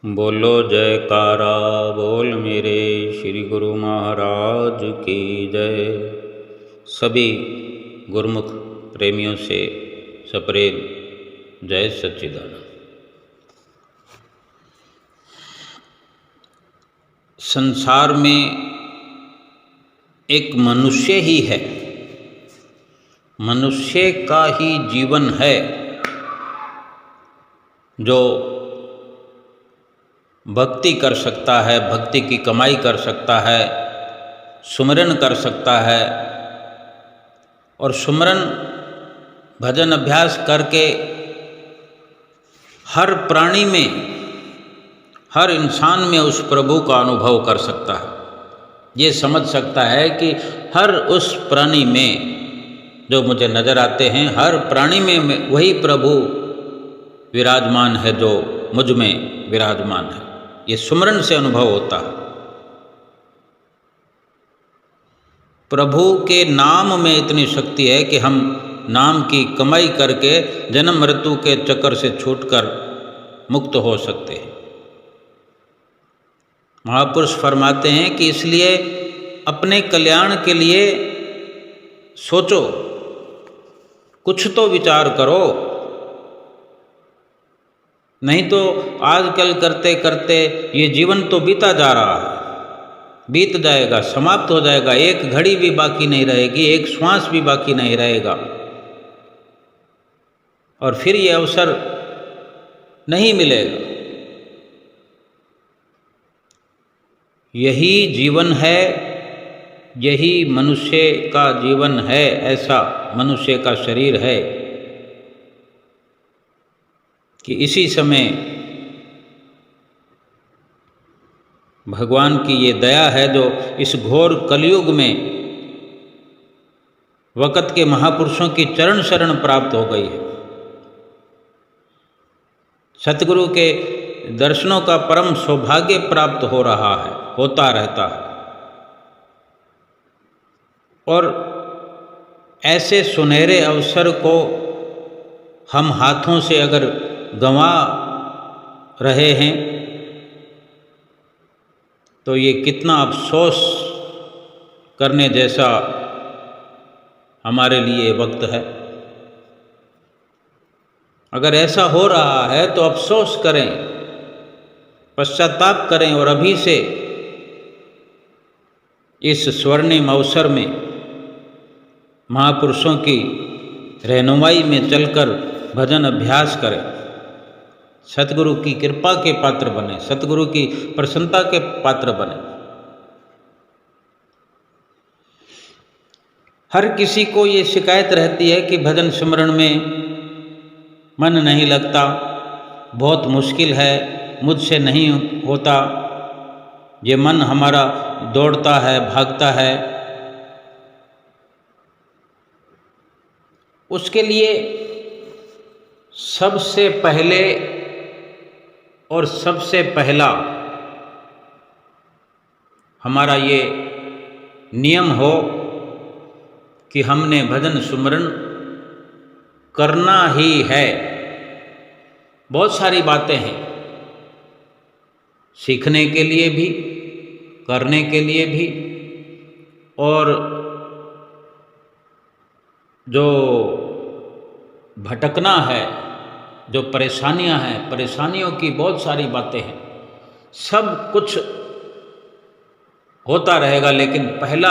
बोलो जयकारा बोल मेरे श्री गुरु महाराज की जय। सभी गुरुमुख प्रेमियों से सप्रेम जय सच्चिदानंद। संसार में एक मनुष्य ही है, मनुष्य का ही जीवन है जो भक्ति कर सकता है, भक्ति की कमाई कर सकता है, सुमिरन कर सकता है और सुमिरन भजन अभ्यास करके हर प्राणी में, हर इंसान में उस प्रभु का अनुभव कर सकता है। ये समझ सकता है कि हर उस प्राणी में जो मुझे नज़र आते हैं, हर प्राणी में वही प्रभु विराजमान है जो मुझ में विराजमान है। ये सुमिरन से अनुभव होता है। प्रभु के नाम में इतनी शक्ति है कि हम नाम की कमाई करके जन्म मृत्यु के चक्कर से छूटकर मुक्त हो सकते हैं। महापुरुष फरमाते हैं कि इसलिए अपने कल्याण के लिए सोचो, कुछ तो विचार करो, नहीं तो आजकल करते करते ये जीवन तो बीता जा रहा है, बीत जाएगा, समाप्त हो जाएगा, एक घड़ी भी बाकी नहीं रहेगी, एक श्वास भी बाकी नहीं रहेगा और फिर ये अवसर नहीं मिलेगा। यही जीवन है, यही मनुष्य का जीवन है, ऐसा मनुष्य का शरीर है कि इसी समय भगवान की ये दया है जो इस घोर कलयुग में वक़्त के महापुरुषों की चरण शरण प्राप्त हो गई है। सतगुरु के दर्शनों का परम सौभाग्य प्राप्त हो रहा है, होता रहता है। और ऐसे सुनहरे अवसर को हम हाथों से अगर गंवा रहे हैं तो ये कितना अफसोस करने जैसा हमारे लिए वक्त है। अगर ऐसा हो रहा है तो अफसोस करें, पश्चाताप करें और अभी से इस स्वर्णिम अवसर में महापुरुषों की रहनुमाई में चलकर भजन अभ्यास करें, सतगुरु की कृपा के पात्र बने, सतगुरु की प्रसन्नता के पात्र बने। हर किसी को ये शिकायत रहती है कि भजन सिमरन में मन नहीं लगता, बहुत मुश्किल है, मुझसे नहीं होता, ये मन हमारा दौड़ता है, भागता है। उसके लिए सबसे पहले और सबसे पहला हमारा ये नियम हो कि हमने भजन सुमिरन करना ही है। बहुत सारी बातें हैं, सीखने के लिए भी, करने के लिए भी, और जो भटकना है, जो परेशानियां हैं, परेशानियों की बहुत सारी बातें हैं। सब कुछ होता रहेगा, लेकिन पहला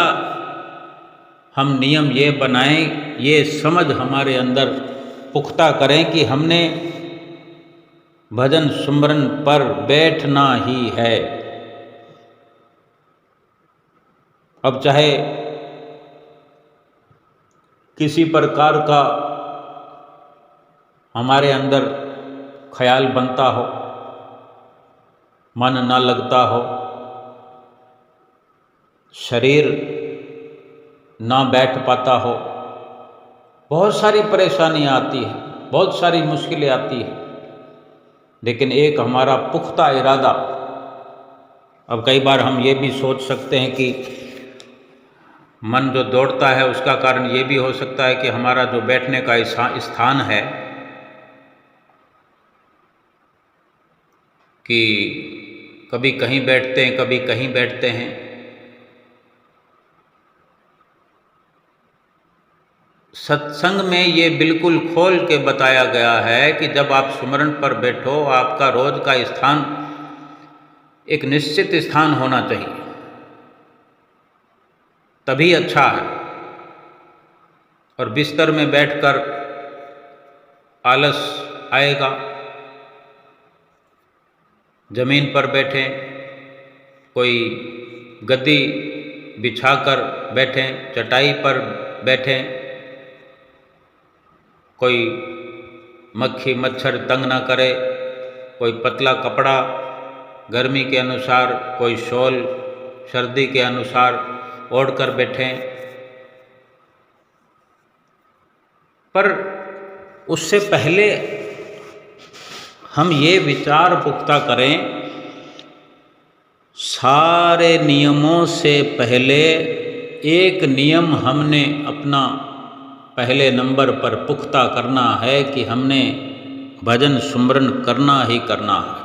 हम नियम ये बनाएं, ये समझ हमारे अंदर पुख्ता करें कि हमने भजन सुमिरन पर बैठना ही है। अब चाहे किसी प्रकार का हमारे अंदर ख्याल बनता हो, मन ना लगता हो, शरीर ना बैठ पाता हो, बहुत सारी परेशानियां आती हैं, बहुत सारी मुश्किलें आती हैं, लेकिन एक हमारा पुख्ता इरादा। अब कई बार हम ये भी सोच सकते हैं कि मन जो दौड़ता है उसका कारण ये भी हो सकता है कि हमारा जो बैठने का स्थान है कि कभी कहीं बैठते हैं, कभी कहीं बैठते हैं। सत्संग में ये बिल्कुल खोल के बताया गया है कि जब आप सुमरन पर बैठो, आपका रोज का स्थान एक निश्चित स्थान होना चाहिए, तभी अच्छा है। और बिस्तर में बैठकर आलस आएगा। जमीन पर बैठें, कोई गद्दी बिछाकर बैठें, चटाई पर बैठें, कोई मक्खी मच्छर तंग ना करे, कोई पतला कपड़ा गर्मी के अनुसार, कोई शॉल सर्दी के अनुसार ओढ़कर बैठें। पर उससे पहले हम ये विचार पुख्ता करें, सारे नियमों से पहले एक नियम हमने अपना पहले नंबर पर पुख्ता करना है कि हमने भजन सुमरन करना ही करना है।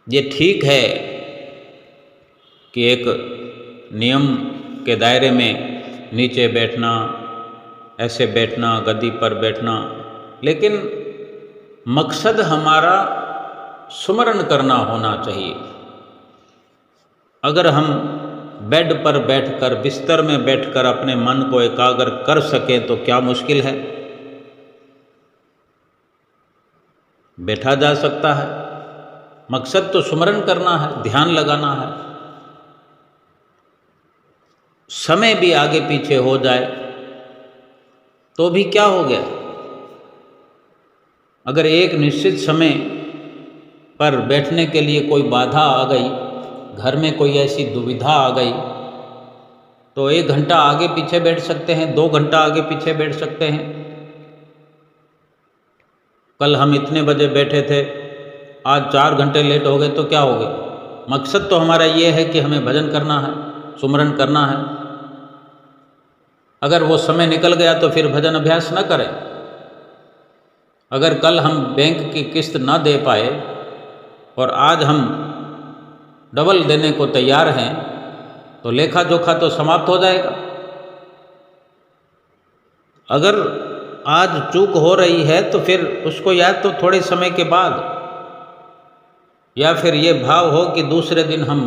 ये ठीक है कि एक नियम के दायरे में नीचे बैठना, ऐसे बैठना, गद्दी पर बैठना, लेकिन मकसद हमारा सुमरन करना होना चाहिए। अगर हम बेड पर बैठकर, बिस्तर में बैठकर अपने मन को एकाग्र कर सकें तो क्या मुश्किल है? बैठा जा सकता है। मकसद तो सुमरन करना है, ध्यान लगाना है। समय भी आगे पीछे हो जाए तो भी क्या हो गया? अगर एक निश्चित समय पर बैठने के लिए कोई बाधा आ गई, घर में कोई ऐसी दुविधा आ गई, तो 1 घंटा आगे पीछे बैठ सकते हैं, 2 घंटा आगे पीछे बैठ सकते हैं। कल हम इतने बजे बैठे थे, आज 4 घंटे लेट हो गए तो क्या हो गया? मकसद तो हमारा ये है कि हमें भजन करना है, सुमरन करना है। अगर वो समय निकल गया तो फिर भजन अभ्यास न करें। अगर कल हम बैंक की किस्त ना दे पाए और आज हम डबल देने को तैयार हैं, तो लेखा जोखा तो समाप्त हो जाएगा। अगर आज चूक हो रही है तो फिर उसको या तो थोड़े समय के बाद, या फिर ये भाव हो कि दूसरे दिन हम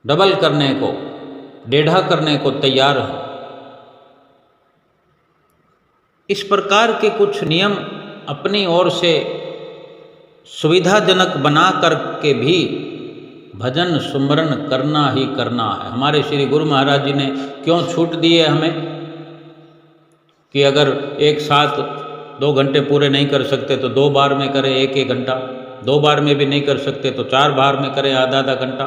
डबल करने को, 1.5 करने को तैयार हैं। इस प्रकार के कुछ नियम अपनी ओर से सुविधाजनक बना करके भी भजन सुमरन करना ही करना है। हमारे श्री गुरु महाराज जी ने क्यों छूट दी है हमें कि अगर एक साथ 2 घंटे पूरे नहीं कर सकते तो 2 बार में करें 1-1 घंटा, 2 बार में भी नहीं कर सकते तो 4 बार में करें आधा-आधा घंटा।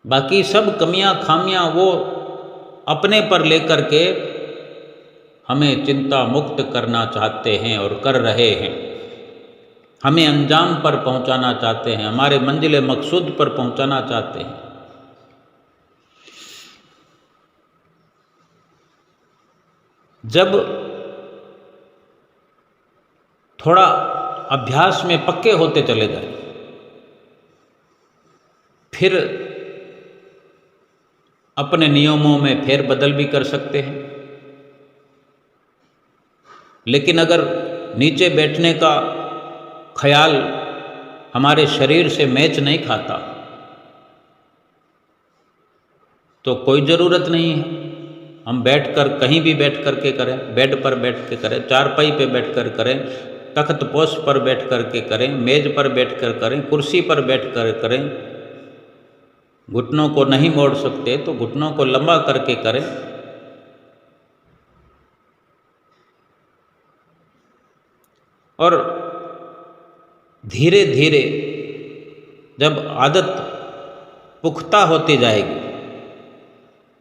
बाकी सब कमियां खामियां वो अपने पर लेकर के हमें चिंता मुक्त करना चाहते हैं और कर रहे हैं। हमें अंजाम पर पहुंचाना चाहते हैं, हमारे मंजिल मकसूद पर पहुंचाना चाहते हैं। जब थोड़ा अभ्यास में पक्के होते चले जाए, फिर अपने नियमों में फेरबदल भी कर सकते हैं। लेकिन अगर नीचे बैठने का ख्याल हमारे शरीर से मैच नहीं खाता तो कोई ज़रूरत नहीं है। हम बैठकर कहीं भी बैठ कर के करें, बेड पर बैठ के करें, चारपाई पे बैठ कर करें, तख्त पोश पर बैठ कर के करें, मेज पर बैठ कर करें, कुर्सी पर बैठ कर करें। घुटनों को नहीं मोड़ सकते तो घुटनों को लंबा करके करें। और धीरे धीरे जब आदत पुख्ता होती जाएगी,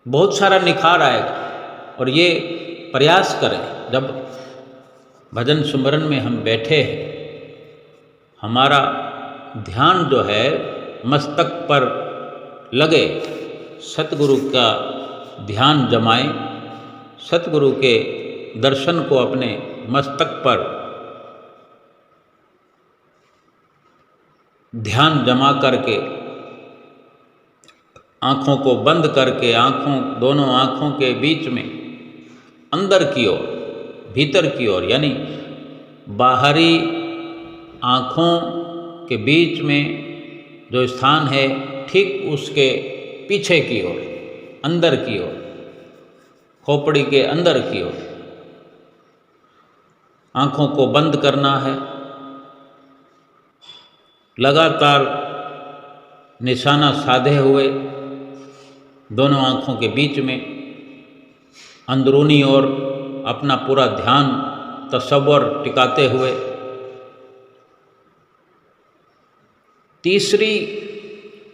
बहुत सारा निखार आएगा। और ये प्रयास करें, जब भजन सुमरन में हम बैठे हैं, हमारा ध्यान जो है मस्तक पर लगे, सतगुरु का ध्यान जमाएं, सतगुरु के दर्शन को अपने मस्तक पर ध्यान जमा करके, आँखों को बंद करके, दोनों आँखों के बीच में अंदर की ओर, भीतर की ओर, यानी बाहरी आँखों के बीच में जो स्थान है ठीक उसके पीछे की ओर, अंदर की ओर, खोपड़ी के अंदर की ओर आँखों को बंद करना है। लगातार निशाना साधे हुए दोनों आँखों के बीच में अंदरूनी ओर अपना पूरा ध्यान तसव्वुर टिकाते हुए तीसरी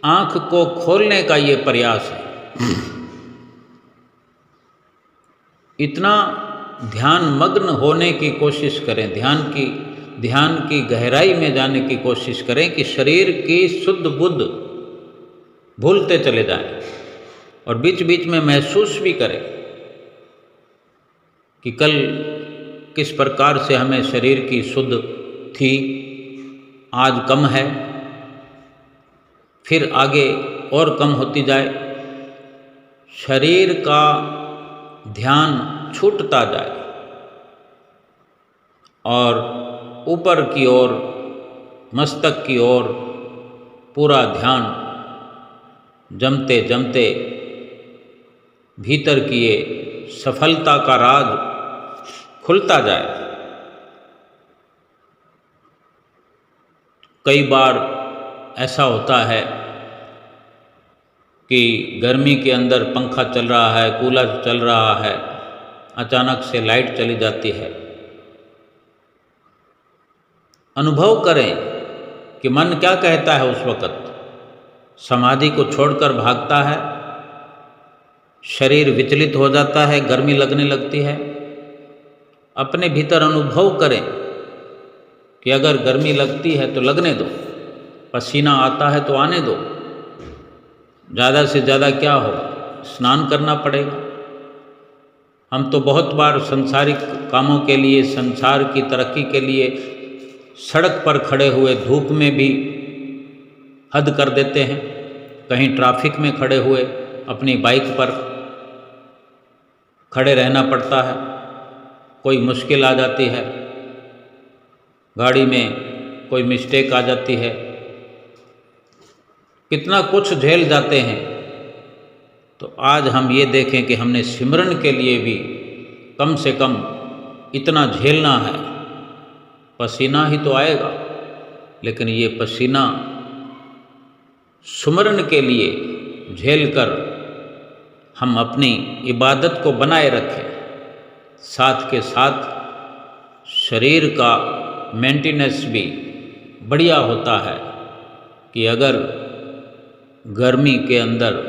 आँख को खोलने का ये प्रयास है। इतना ध्यान मग्न होने की कोशिश करें, ध्यान की गहराई में जाने की कोशिश करें कि शरीर की शुद्ध बुद्ध भूलते चले जाएं और बीच बीच में महसूस भी करें कि कल किस प्रकार से हमें शरीर की शुद्ध थी, आज कम है, फिर आगे और कम होती जाए। शरीर का ध्यान छूटता जाए और ऊपर की ओर, मस्तक की ओर पूरा ध्यान जमते जमते भीतर की ये सफलता का राज खुलता जाए। कई बार ऐसा होता है कि गर्मी के अंदर पंखा चल रहा है, कूलर चल रहा है, अचानक से लाइट चली जाती है। अनुभव करें कि मन क्या कहता है उस वक़्त। समाधि को छोड़कर भागता है, शरीर विचलित हो जाता है, गर्मी लगने लगती है। अपने भीतर अनुभव करें कि अगर गर्मी लगती है तो लगने दो, पसीना आता है तो आने दो, ज़्यादा से ज़्यादा क्या होगा, स्नान करना पड़ेगा। हम तो बहुत बार संसारिक कामों के लिए, संसार की तरक्की के लिए सड़क पर खड़े हुए धूप में भी हद कर देते हैं। कहीं ट्रैफिक में खड़े हुए अपनी बाइक पर खड़े रहना पड़ता है, कोई मुश्किल आ जाती है, गाड़ी में कोई मिस्टेक आ जाती है, कितना कुछ झेल जाते हैं। तो आज हम ये देखें कि हमने सिमरन के लिए भी कम से कम इतना झेलना है। पसीना ही तो आएगा, लेकिन ये पसीना सुमरन के लिए झेलकर हम अपनी इबादत को बनाए रखें। साथ के साथ शरीर का मेंटेनेंस भी बढ़िया होता है कि अगर गर्मी के अंदर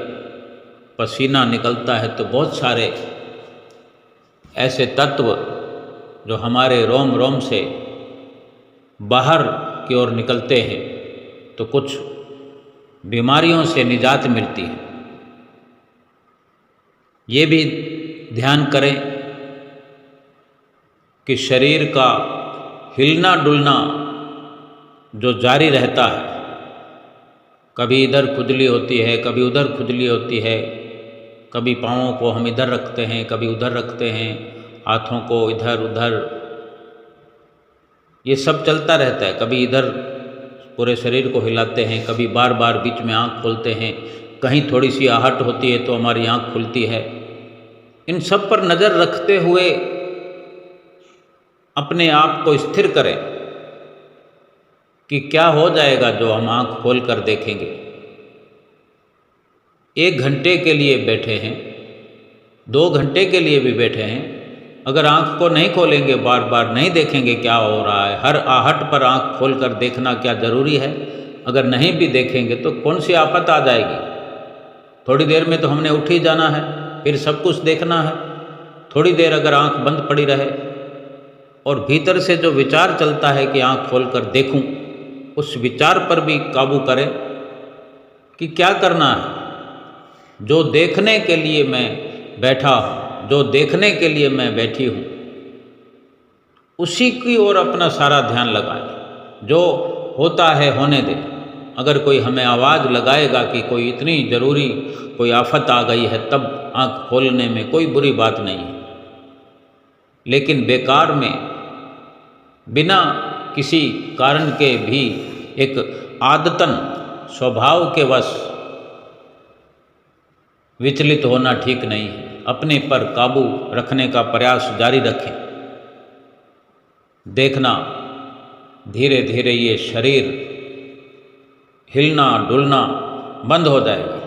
पसीना निकलता है तो बहुत सारे ऐसे तत्व जो हमारे रोम रोम से बाहर की ओर निकलते हैं, तो कुछ बीमारियों से निजात मिलती है। ये भी ध्यान करें कि शरीर का हिलना डुलना जो जारी रहता है, कभी इधर खुजली होती है, कभी उधर खुजली होती है, कभी पाँवों को हम इधर रखते हैं, कभी उधर रखते हैं, हाथों को इधर उधर, ये सब चलता रहता है। कभी इधर पूरे शरीर को हिलाते हैं, कभी बार बार बीच में आँख खोलते हैं, कहीं थोड़ी सी आहट होती है तो हमारी आँख खुलती है। इन सब पर नज़र रखते हुए अपने आप को स्थिर करें कि क्या हो जाएगा जो हम आँख खोल कर देखेंगे। 1 घंटे के लिए बैठे हैं, 2 घंटे के लिए भी बैठे हैं, अगर आँख को नहीं खोलेंगे, बार बार नहीं देखेंगे क्या हो रहा है, हर आहट पर आँख खोल कर देखना क्या ज़रूरी है? अगर नहीं भी देखेंगे तो कौन सी आफत आ जाएगी। थोड़ी देर में तो हमने उठ ही जाना है, फिर सब कुछ देखना है। थोड़ी देर अगर आँख बंद पड़ी रहे और भीतर से जो विचार चलता है कि आँख खोल कर देखूं, उस विचार पर भी काबू करें कि क्या करना है। जो देखने के लिए मैं बैठा हूँ, जो देखने के लिए मैं बैठी हूँ, उसी की ओर अपना सारा ध्यान लगाएं। जो होता है होने दें, अगर कोई हमें आवाज़ लगाएगा कि कोई इतनी ज़रूरी कोई आफत आ गई है, तब आँख खोलने में कोई बुरी बात नहीं है। लेकिन बेकार में बिना किसी कारण के भी एक आदतन स्वभाव के वश विचलित होना ठीक नहीं है। अपने पर काबू रखने का प्रयास जारी रखें। देखना धीरे धीरे ये शरीर हिलना डुलना बंद हो जाएगा।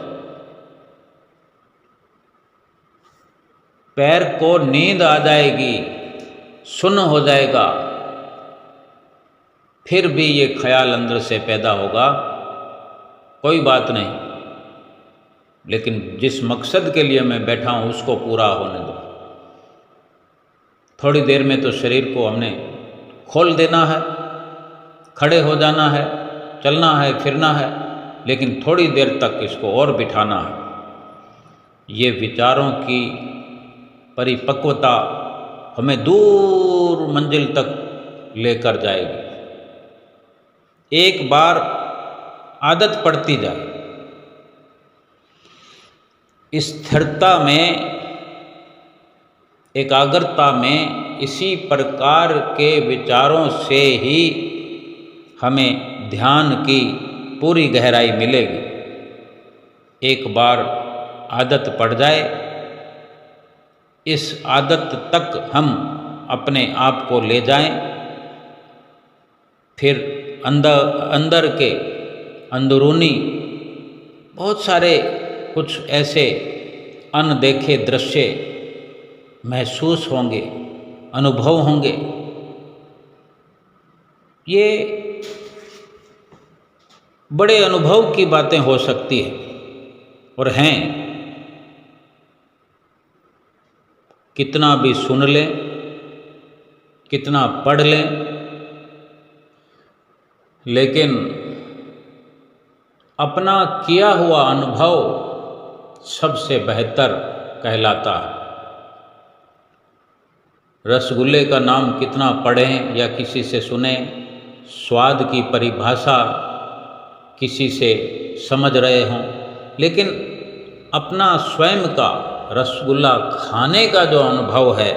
पैर को नींद आ जाएगी, सुन्न हो जाएगा। फिर भी ये ख्याल अंदर से पैदा होगा, कोई बात नहीं, लेकिन जिस मकसद के लिए मैं बैठा हूँ उसको पूरा होने दो। थोड़ी देर में तो शरीर को हमने खोल देना है, खड़े हो जाना है, चलना है, फिरना है, लेकिन थोड़ी देर तक इसको और बिठाना है। ये विचारों की परिपक्वता हमें दूर मंजिल तक लेकर जाएगी। एक बार आदत पड़ती जाए, स्थिरता में, एकाग्रता में, इसी प्रकार के विचारों से ही हमें ध्यान की पूरी गहराई मिलेगी। एक बार आदत पड़ जाए, इस आदत तक हम अपने आप को ले जाएं, फिर अंदर के अंदरूनी बहुत सारे कुछ ऐसे अनदेखे दृश्य महसूस होंगे, अनुभव होंगे। ये बड़े अनुभव की बातें हो सकती है और हैं। कितना भी सुन लें, कितना पढ़ लें, लेकिन अपना किया हुआ अनुभव सबसे बेहतर कहलाता है। रसगुल्ले का नाम कितना पढ़ें या किसी से सुने, स्वाद की परिभाषा किसी से समझ रहे हों, लेकिन अपना स्वयं का रसगुल्ला खाने का जो अनुभव है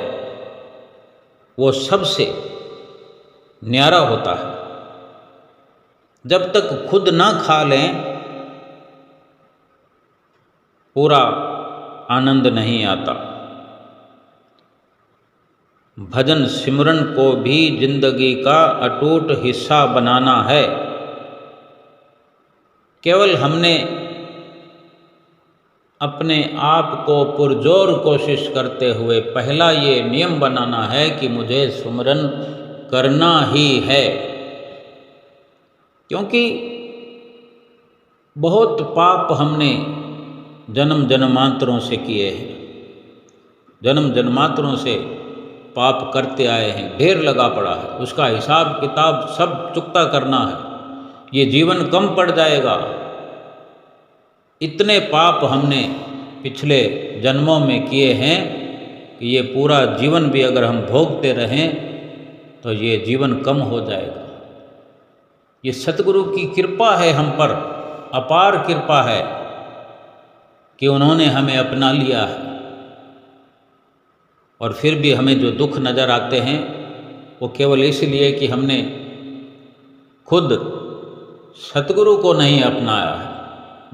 वो सबसे न्यारा होता है। जब तक खुद ना खा लें पूरा आनंद नहीं आता। भजन सिमरन को भी जिंदगी का अटूट हिस्सा बनाना है। केवल हमने अपने आप को पुरजोर कोशिश करते हुए पहला ये नियम बनाना है कि मुझे सुमरन करना ही है, क्योंकि बहुत पाप हमने जन्म जन्मांतरों से किए हैं। जन्म जन्मांतरों से पाप करते आए हैं, ढेर लगा पड़ा है, उसका हिसाब किताब सब चुकता करना है। ये जीवन कम पड़ जाएगा। इतने पाप हमने पिछले जन्मों में किए हैं कि ये पूरा जीवन भी अगर हम भोगते रहें तो ये जीवन कम हो जाएगा। ये सतगुरु की कृपा है हम पर, अपार कृपा है कि उन्होंने हमें अपना लिया है। और फिर भी हमें जो दुख नज़र आते हैं वो केवल इसलिए कि हमने खुद सतगुरु को नहीं अपनाया है।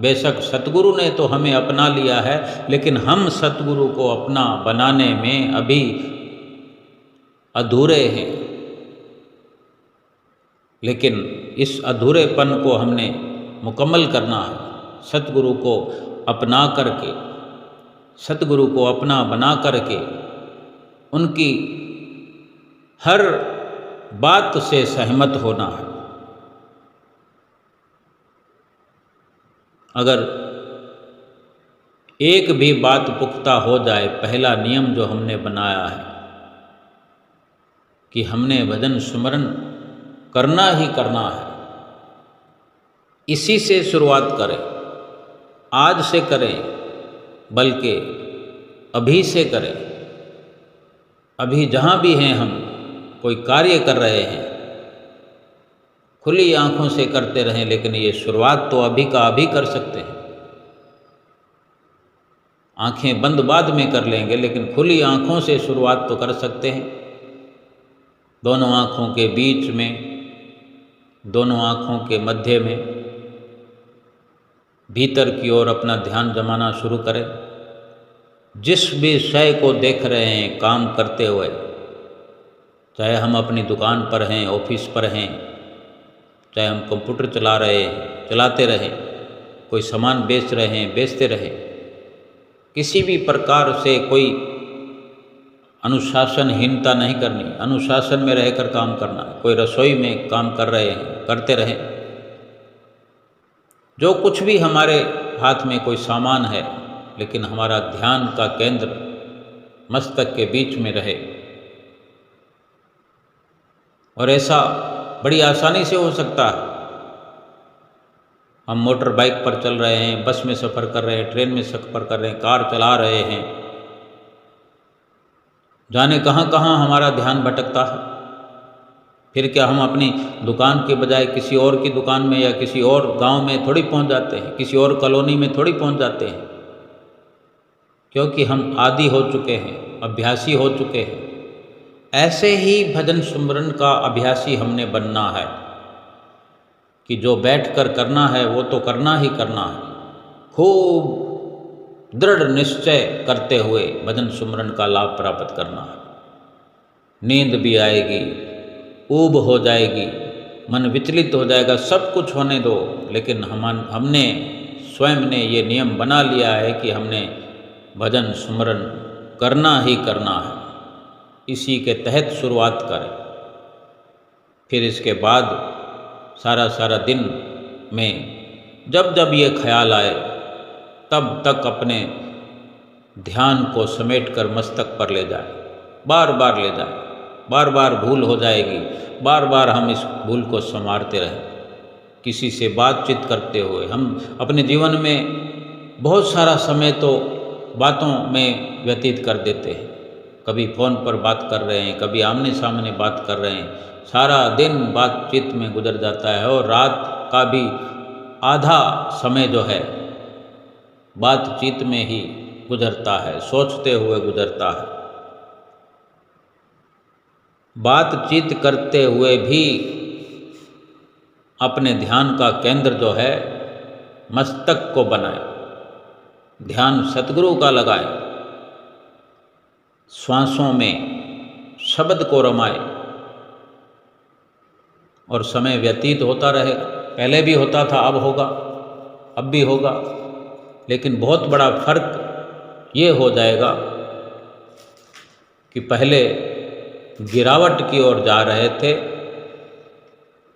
बेशक सतगुरु ने तो हमें अपना लिया है, लेकिन हम सतगुरु को अपना बनाने में अभी अधूरे हैं। लेकिन इस अधूरेपन को हमने मुकम्मल करना है। सतगुरु को अपना करके, सतगुरु को अपना बना करके उनकी हर बात से सहमत होना है। अगर एक भी बात पुख्ता हो जाए, पहला नियम जो हमने बनाया है कि हमने भजन सुमरन करना ही करना है, इसी से शुरुआत करें। आज से करें, बल्कि अभी से करें। अभी जहाँ भी हैं हम, कोई कार्य कर रहे हैं, खुली आंखों से करते रहें, लेकिन ये शुरुआत तो अभी का अभी कर सकते हैं। आंखें बंद बाद में कर लेंगे, लेकिन खुली आंखों से शुरुआत तो कर सकते हैं। दोनों आंखों के बीच में, दोनों आंखों के मध्य में भीतर की ओर अपना ध्यान जमाना शुरू करें। जिस भी शय को देख रहे हैं काम करते हुए, चाहे हम अपनी दुकान पर हैं, ऑफिस पर हैं, चाहे हम कंप्यूटर चला रहे हैं, चलाते रहें, कोई सामान बेच रहे हैं, बेचते रहें, किसी भी प्रकार से कोई अनुशासनहीनता नहीं करनी, अनुशासन में रहकर काम करना है। कोई रसोई में काम कर रहे हैं, करते रहें। जो कुछ भी हमारे हाथ में कोई सामान है, लेकिन हमारा ध्यान का केंद्र मस्तक के बीच में रहे। और ऐसा बड़ी आसानी से हो सकता है। हम मोटर बाइक पर चल रहे हैं, बस में सफ़र कर रहे हैं, ट्रेन में सफ़र कर रहे हैं, कार चला रहे हैं, जाने कहाँ कहाँ हमारा ध्यान भटकता है। फिर क्या हम अपनी दुकान के बजाय किसी और की दुकान में या किसी और गांव में थोड़ी पहुंच जाते हैं, किसी और कॉलोनी में थोड़ी पहुंच जाते हैं, क्योंकि हम आदी हो चुके हैं, अभ्यासी हो चुके हैं। ऐसे ही भजन सुमरन का अभ्यासी हमने बनना है कि जो बैठकर करना है वो तो करना ही करना है। खूब दृढ़ निश्चय करते हुए भजन सुमरन का लाभ प्राप्त करना है। नींद भी आएगी, ऊब हो जाएगी, मन विचलित हो जाएगा, सब कुछ होने दो, लेकिन हमने स्वयं ने ये नियम बना लिया है कि हमने भजन सुमरन करना ही करना है। इसी के तहत शुरुआत करें। फिर इसके बाद सारा दिन में जब जब ये ख्याल आए, तब तक अपने ध्यान को समेट कर मस्तक पर ले जाए, बार बार ले जाए। बार बार भूल हो जाएगी, बार बार हम इस भूल को संवारते रहें। किसी से बातचीत करते हुए हम अपने जीवन में बहुत सारा समय तो बातों में व्यतीत कर देते हैं। कभी फ़ोन पर बात कर रहे हैं, कभी आमने सामने बात कर रहे हैं, सारा दिन बातचीत में गुजर जाता है। और रात का भी आधा समय जो है बातचीत में ही गुजरता है, सोचते हुए गुजरता है। बातचीत करते हुए भी अपने ध्यान का केंद्र जो है मस्तक को बनाए, ध्यान सतगुरु का लगाए, श्वासों में शब्द को रमाए और समय व्यतीत होता रहेगा। पहले भी होता था, अब होगा, अब भी होगा, लेकिन बहुत बड़ा फर्क ये हो जाएगा कि पहले गिरावट की ओर जा रहे थे,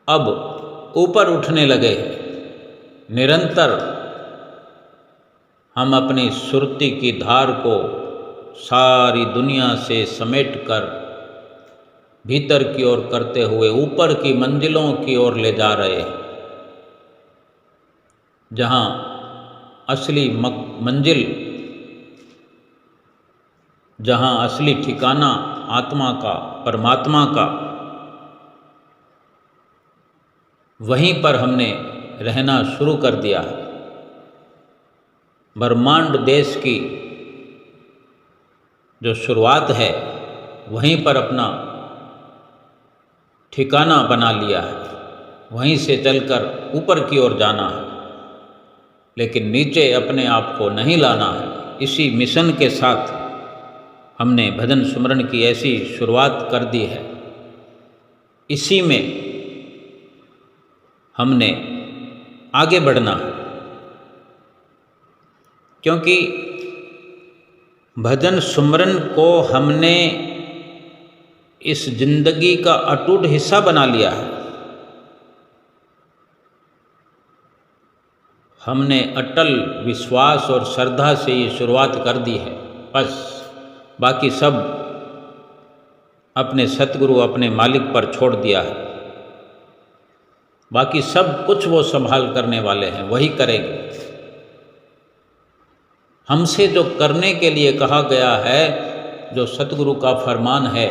अब ऊपर उठने लगे हैं। निरंतर हम अपनी सुरती की धार को सारी दुनिया से समेटकर भीतर की ओर करते हुए ऊपर की मंजिलों की ओर ले जा रहे हैं, जहाँ असली मंजिल, जहाँ असली ठिकाना आत्मा का, परमात्मा का, वहीं पर हमने रहना शुरू कर दिया है। ब्रह्मांड देश की जो शुरुआत है वहीं पर अपना ठिकाना बना लिया है, वहीं से चलकर ऊपर की ओर जाना है, लेकिन नीचे अपने आप को नहीं लाना है। इसी मिशन के साथ हमने भजन सुमरन की ऐसी शुरुआत कर दी है। इसी में हमने आगे बढ़ना है, क्योंकि भजन सुमरन को हमने इस जिंदगी का अटूट हिस्सा बना लिया है। हमने अटल विश्वास और श्रद्धा से ये शुरुआत कर दी है। बस बाकी सब अपने सतगुरु, अपने मालिक पर छोड़ दिया है। बाकी सब कुछ वो संभाल करने वाले हैं, वही करेंगे। हमसे जो करने के लिए कहा गया है, जो सतगुरु का फरमान है,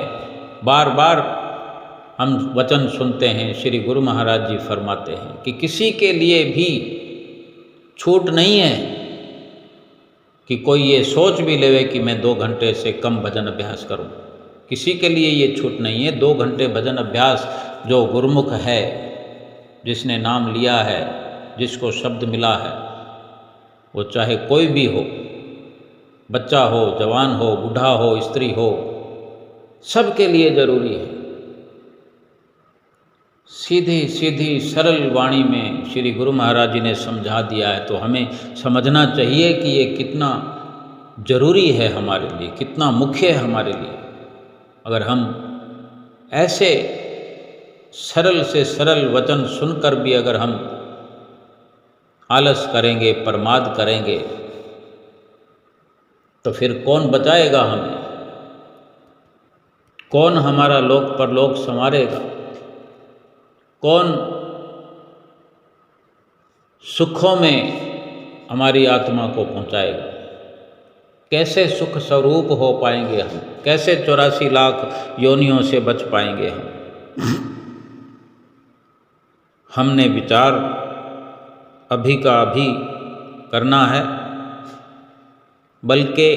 बार बार हम वचन सुनते हैं, श्री गुरु महाराज जी फरमाते हैं कि किसी के लिए भी छूट नहीं है कि कोई ये सोच भी लेवे कि मैं 2 घंटे से कम भजन अभ्यास करूं। किसी के लिए ये छूट नहीं है। 2 घंटे भजन अभ्यास जो गुरुमुख है, जिसने नाम लिया है, जिसको शब्द मिला है, वो चाहे कोई भी हो, बच्चा हो, जवान हो, बूढ़ा हो, स्त्री हो, सबके लिए जरूरी है। सीधी सीधी सरल वाणी में श्री गुरु महाराज जी ने समझा दिया है, तो हमें समझना चाहिए कि ये कितना जरूरी है हमारे लिए, कितना मुख्य है हमारे लिए। अगर हम ऐसे सरल से सरल वचन सुनकर भी अगर हम आलस करेंगे, प्रमाद करेंगे, तो फिर कौन बचाएगा हमें? कौन हमारा लोक परलोक संवारेगा? कौन सुखों में हमारी आत्मा को पहुंचाएगा? कैसे सुख स्वरूप हो पाएंगे हम? कैसे 84 लाख योनियों से बच पाएंगे हम? हमने विचार अभी का अभी करना है, बल्कि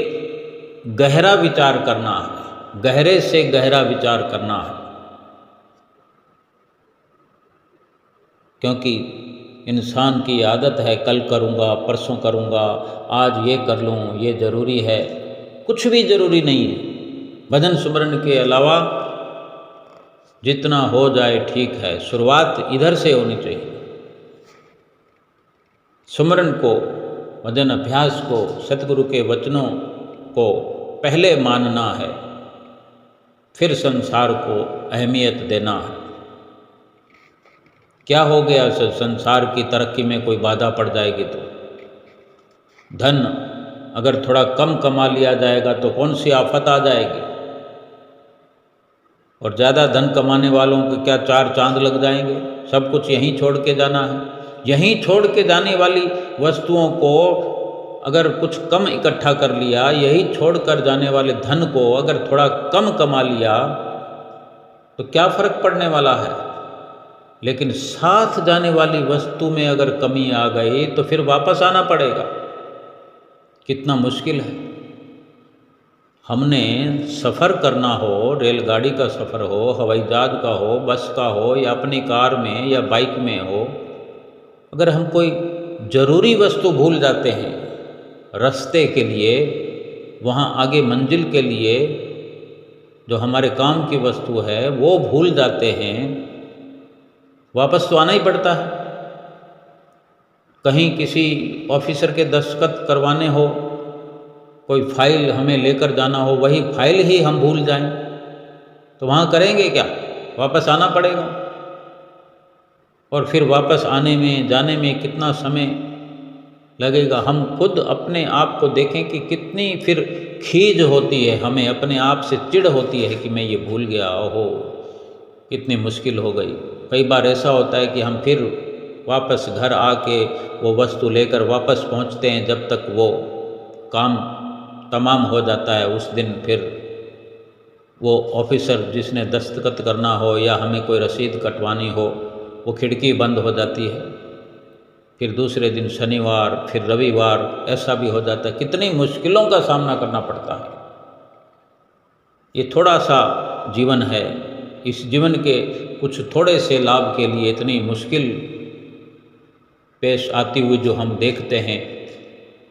गहरा विचार करना है, गहरे से गहरा विचार करना है। क्योंकि इंसान की आदत है कल करूँगा, परसों करूँगा, आज ये कर लूँ, ये ज़रूरी है। कुछ भी ज़रूरी नहीं है। भजन सुमरन के अलावा जितना हो जाए ठीक है। शुरुआत इधर से होनी चाहिए। सुमरन को, भजन अभ्यास को, सतगुरु के वचनों को पहले मानना है, फिर संसार को अहमियत देना है। क्या हो गया? संसार की तरक्की में कोई बाधा पड़ जाएगी तो? धन अगर थोड़ा कम कमा लिया जाएगा तो कौन सी आफत आ जाएगी? और ज़्यादा धन कमाने वालों के क्या 4 चांद लग जाएंगे? सब कुछ यहीं छोड़ के जाना है। यहीं छोड़ के जाने वाली वस्तुओं को अगर कुछ कम इकट्ठा कर लिया, यही छोड़ कर जाने वाले धन को अगर थोड़ा कम कमा लिया, तो क्या फ़र्क पड़ने वाला है? लेकिन साथ जाने वाली वस्तु में अगर कमी आ गई तो फिर वापस आना पड़ेगा। कितना मुश्किल है। हमने सफ़र करना हो, रेलगाड़ी का सफ़र हो, हवाई जहाज का हो, बस का हो, या अपनी कार में या बाइक में हो, अगर हम कोई ज़रूरी वस्तु भूल जाते हैं रास्ते के लिए, वहाँ आगे मंजिल के लिए जो हमारे काम की वस्तु है वो भूल जाते हैं, वापस तो आना ही पड़ता है। कहीं किसी ऑफिसर के दस्तखत करवाने हो, कोई फाइल हमें लेकर जाना हो, वही फाइल ही हम भूल जाएं तो वहाँ करेंगे क्या? वापस आना पड़ेगा। और फिर वापस आने में, जाने में कितना समय लगेगा। हम खुद अपने आप को देखें कि कितनी फिर खीज होती है, हमें अपने आप से चिढ़ होती है कि मैं ये भूल गया, ओहो कितनी मुश्किल हो गई। कई बार ऐसा होता है कि हम फिर वापस घर आके वो वस्तु लेकर वापस पहुंचते हैं, जब तक वो काम तमाम हो जाता है। उस दिन फिर वो ऑफिसर जिसने दस्तखत करना हो या हमें कोई रसीद कटवानी हो, वो खिड़की बंद हो जाती है। फिर दूसरे दिन शनिवार, फिर रविवार, ऐसा भी हो जाता है। कितनी मुश्किलों का सामना करना पड़ता है। ये थोड़ा सा जीवन है। इस जीवन के कुछ थोड़े से लाभ के लिए इतनी मुश्किल पेश आती हुई जो हम देखते हैं,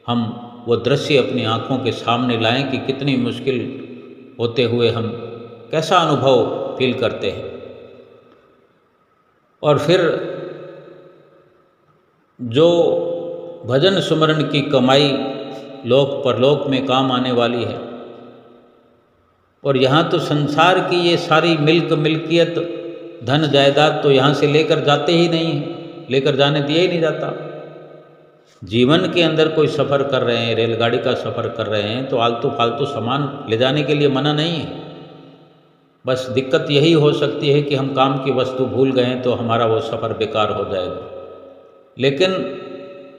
हम वो दृश्य अपनी आँखों के सामने लाएं कि कितनी मुश्किल होते हुए हम कैसा अनुभव फील करते हैं। और फिर जो भजन सुमरन की कमाई लोक परलोक में काम आने वाली है, और यहाँ तो संसार की ये सारी मिल्कियत, धन जायदाद तो यहाँ से लेकर जाते ही नहीं हैं, लेकर जाने दिया ही नहीं जाता। जीवन के अंदर कोई सफ़र कर रहे हैं, रेलगाड़ी का सफ़र कर रहे हैं, तो आलतू फालतू सामान ले जाने के लिए मना नहीं है। बस दिक्कत यही हो सकती है कि हम काम की वस्तु भूल गए तो हमारा वो सफ़र बेकार हो जाएगा। लेकिन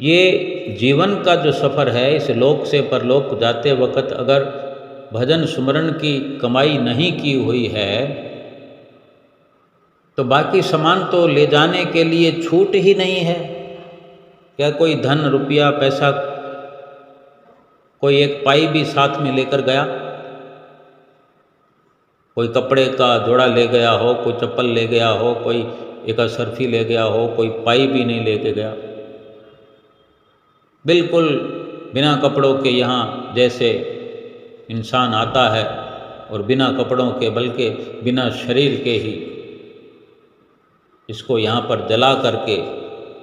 ये जीवन का जो सफ़र है, इस लोक से परलोक जाते वक्त अगर भजन सुमरन की कमाई नहीं की हुई है, तो बाकी सामान तो ले जाने के लिए छूट ही नहीं है। क्या कोई धन रुपया पैसा, कोई एक पाई भी साथ में लेकर गया? कोई कपड़े का जोड़ा ले गया हो, कोई चप्पल ले गया हो, कोई एक सरफी ले गया हो, कोई पाई भी नहीं लेके गया। बिल्कुल बिना कपड़ों के यहाँ जैसे इंसान आता है और बिना कपड़ों के, बल्कि बिना शरीर के ही इसको यहाँ पर जला करके,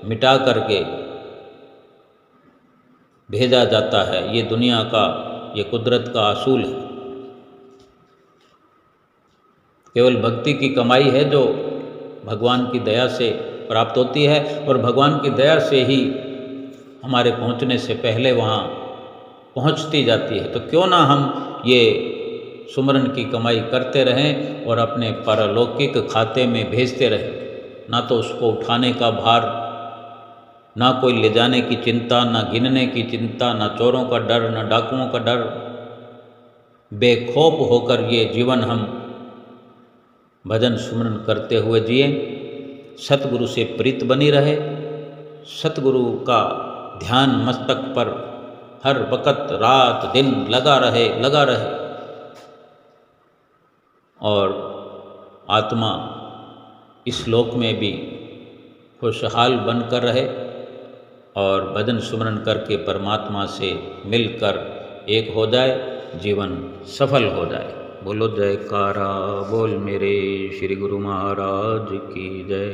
मिटा करके भेजा जाता है। ये दुनिया का, ये कुदरत का असूल है। केवल भक्ति की कमाई है जो भगवान की दया से प्राप्त होती है, और भगवान की दया से ही हमारे पहुँचने से पहले वहाँ पहुँचती जाती है। तो क्यों ना हम ये सुमरन की कमाई करते रहें और अपने पारलौकिक खाते में भेजते रहें। ना तो उसको उठाने का भार, ना कोई ले जाने की चिंता, ना गिनने की चिंता, ना चोरों का डर, ना डाकुओं का डर। बेखौफ होकर ये जीवन हम भजन सुमरन करते हुए जिए। सतगुरु से प्रीत बनी रहे, सतगुरु का ध्यान मस्तक पर हर वक़्त रात दिन लगा रहे, और आत्मा इस लोक में भी खुशहाल बनकर रहे और भजन सुमरन करके परमात्मा से मिलकर एक हो जाए, जीवन सफल हो जाए। बोलो जयकारा बोल मेरे श्री गुरु महाराज की जय।